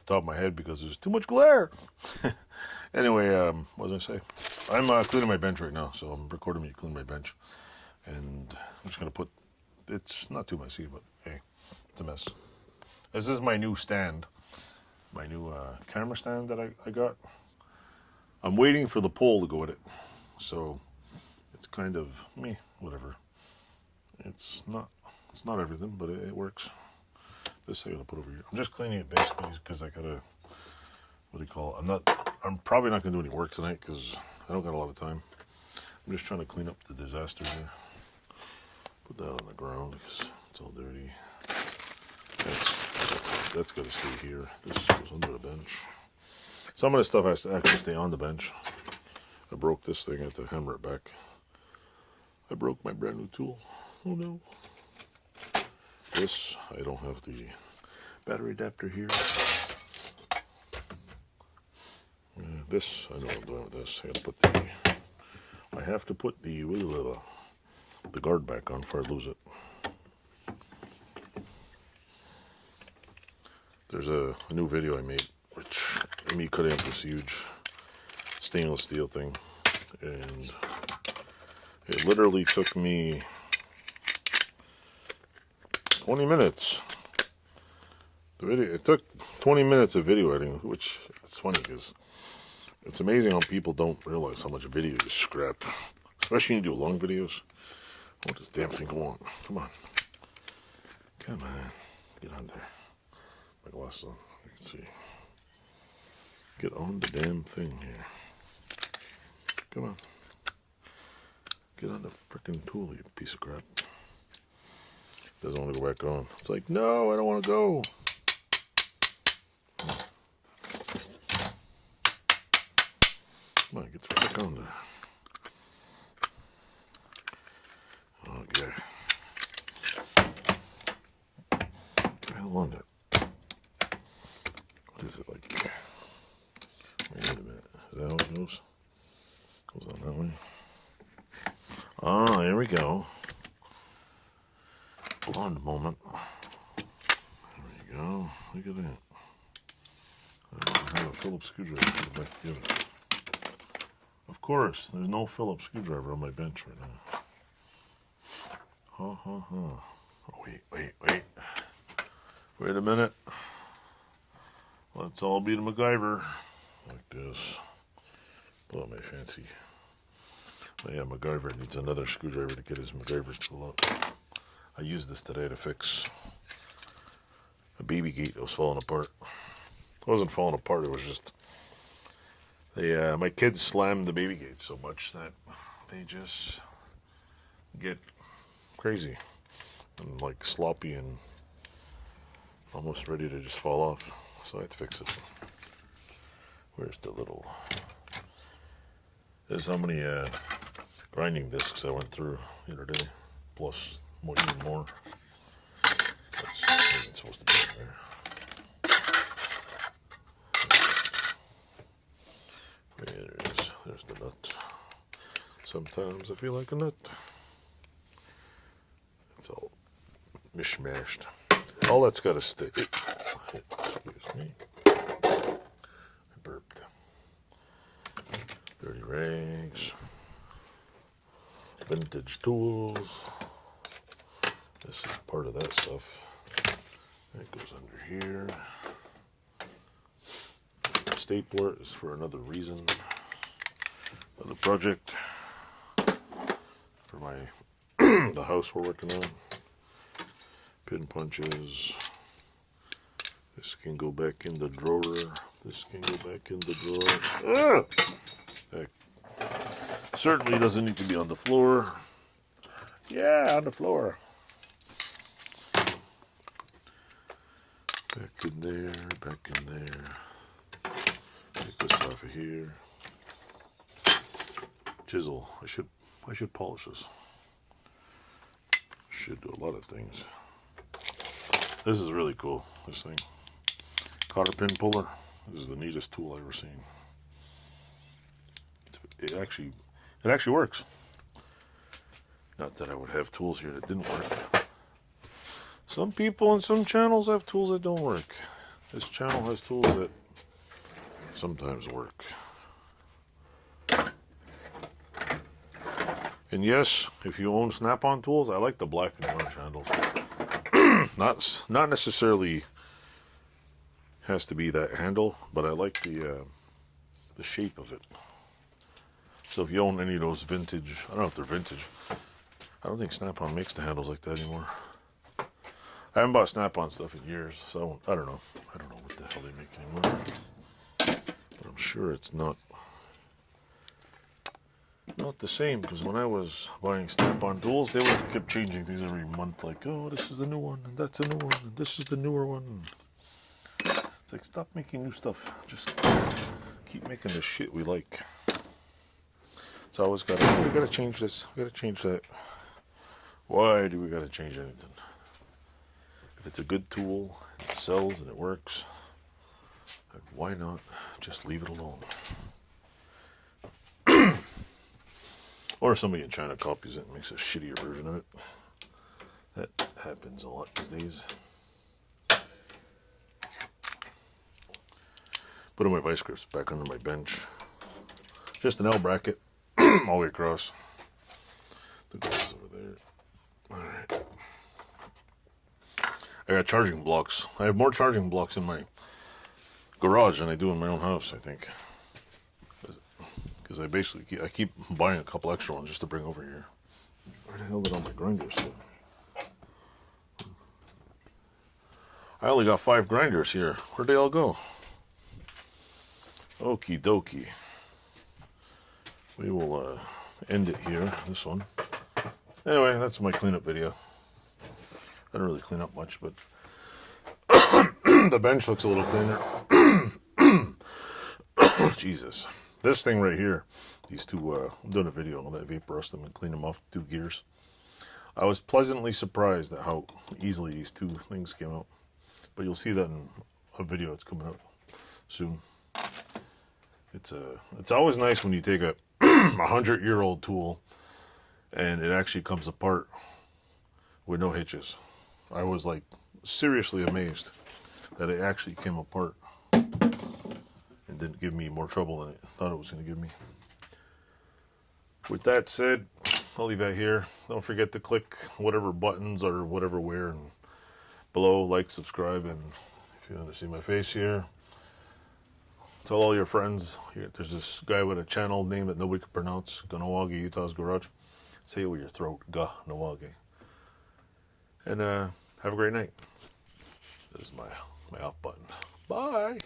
top of my head because there's too much glare. Anyway, what was I say? I'm cleaning my bench right now, so I'm recording me clean my bench. And I'm just going to put, it's not too messy, but hey, it's a mess. This is my new stand, my new camera stand that I got. I'm waiting for the pole to go with it. So it's kind of me, whatever. It's not everything, but it works. This I gotta put over here. I'm just cleaning it basically because I gotta, what do you call it? I'm probably not gonna do any work tonight because I don't got a lot of time. I'm just trying to clean up the disaster here. Put that on the ground because it's all dirty. That's gotta stay here. This goes under the bench. Some of the stuff has to actually stay on the bench. I broke this thing. I had to hammer it back. I broke my brand new tool. Oh no. This, I don't have the battery adapter here. This, I know what I'm doing with this. I have to put the guard back on before I lose it. There's a new video I made, which me cutting up this huge stainless steel thing, and it literally took me 20 minutes. It took 20 minutes of video editing, which it's funny because it's amazing how people don't realize how much video is scrap, especially when you do long videos. What does damn thing go on? Come on. Come on. Get on there. My glasses on. You can see. Get on the damn thing here. Come on. Get on the frickin' tool, you piece of crap. Doesn't want to go back on. It's like, no, I don't want to go. Come on, get the frick on there. Okay. What the hell on that? What is it like? Wait a minute. Is that how it goes? Goes on that way. Ah, here we go. Blonde moment. There we go. Look at that. I don't have a Phillips screwdriver to go back together. Of course, there's no Phillips screwdriver on my bench right now. Ha ha ha. Oh, wait. Wait a minute. Let's all be the MacGyver. Like this. Pull out my fancy. Oh yeah, MacGyver needs another screwdriver to get his MacGyver tool out. I used this today to fix a baby gate that was falling apart. It wasn't falling apart, it was just my kids slammed the baby gate so much that they just get crazy and like sloppy and almost ready to just fall off. So I had to fix it. Where's the little... There's how many grinding discs I went through the other day, plus even more. That's it's supposed to be in there. There it is. There's the nut. Sometimes I feel like a nut. It's all mishmashed. All that's got to stay. Excuse me. I burped. Dirty rags. Vintage tools. This is part of that stuff. It goes under here. Stapler is for another reason. Another project. For my the house we're working on. Pin punches. This can go back in the drawer. This can go back in the drawer. That certainly doesn't need to be on the floor. Yeah, on the floor. Back in there, back in there. Take this off of here. Chisel. I should polish this. Should do a lot of things. This is really cool, this thing. Cotter pin puller. This is the neatest tool I've ever seen. It actually works. Not that I would have tools here that didn't work. Some people on some channels have tools that don't work. This channel has tools that sometimes work. And yes, if you own Snap-on tools, I like the black and orange handles. Not necessarily has to be that handle, but I like the shape of it. So if you own any of those vintage, I don't know if they're vintage. I don't think Snap-on makes the handles like that anymore. I haven't bought Snap-on stuff in years, so I don't know. I don't know what the hell they make anymore. But I'm sure it's not the same, because when I was buying Snap-on tools, they would keep changing things every month. Like, oh, this is the new one, and that's a new one, and this is the newer one. It's like, stop making new stuff. Just keep making the shit we like. It's always got to, we got to change this, we got to change that. Why do we got to change anything? If it's a good tool, it sells and it works, why not just leave it alone? Or somebody in China copies it and makes a shittier version of it. That happens a lot these days. Putting my vice grips back under my bench. Just an L bracket all the way across. The glass over there. Alright. I got charging blocks. I have more charging blocks in my garage than I do in my own house, I think. Because I keep buying a couple extra ones just to bring over here. Where the hell did all my grinders go? I only got 5 grinders here. Where'd they all go? Okie dokie. We will end it here, this one. Anyway, that's my cleanup video. I don't really clean up much, but the bench looks a little cleaner. Jesus. This thing right here, these two, I'm doing a video, I'm going to vapor rust them and clean them off, 2 gears. I was pleasantly surprised at how easily these 2 things came out. But you'll see that in a video that's coming out soon. It's always nice when you take a 100-year-old tool and it actually comes apart with no hitches. I was like seriously amazed that it actually came apart and didn't give me more trouble than it thought it was going to give me. With that said, I'll leave that here. Don't forget to click whatever buttons or whatever where and below, like, subscribe, and if you want to see my face here, tell all your friends. There's this guy with a channel name that nobody can pronounce, Ganawagi Utah's Garage. Say it with your throat, Ganawagi. And have a great night. This is my off button. Bye.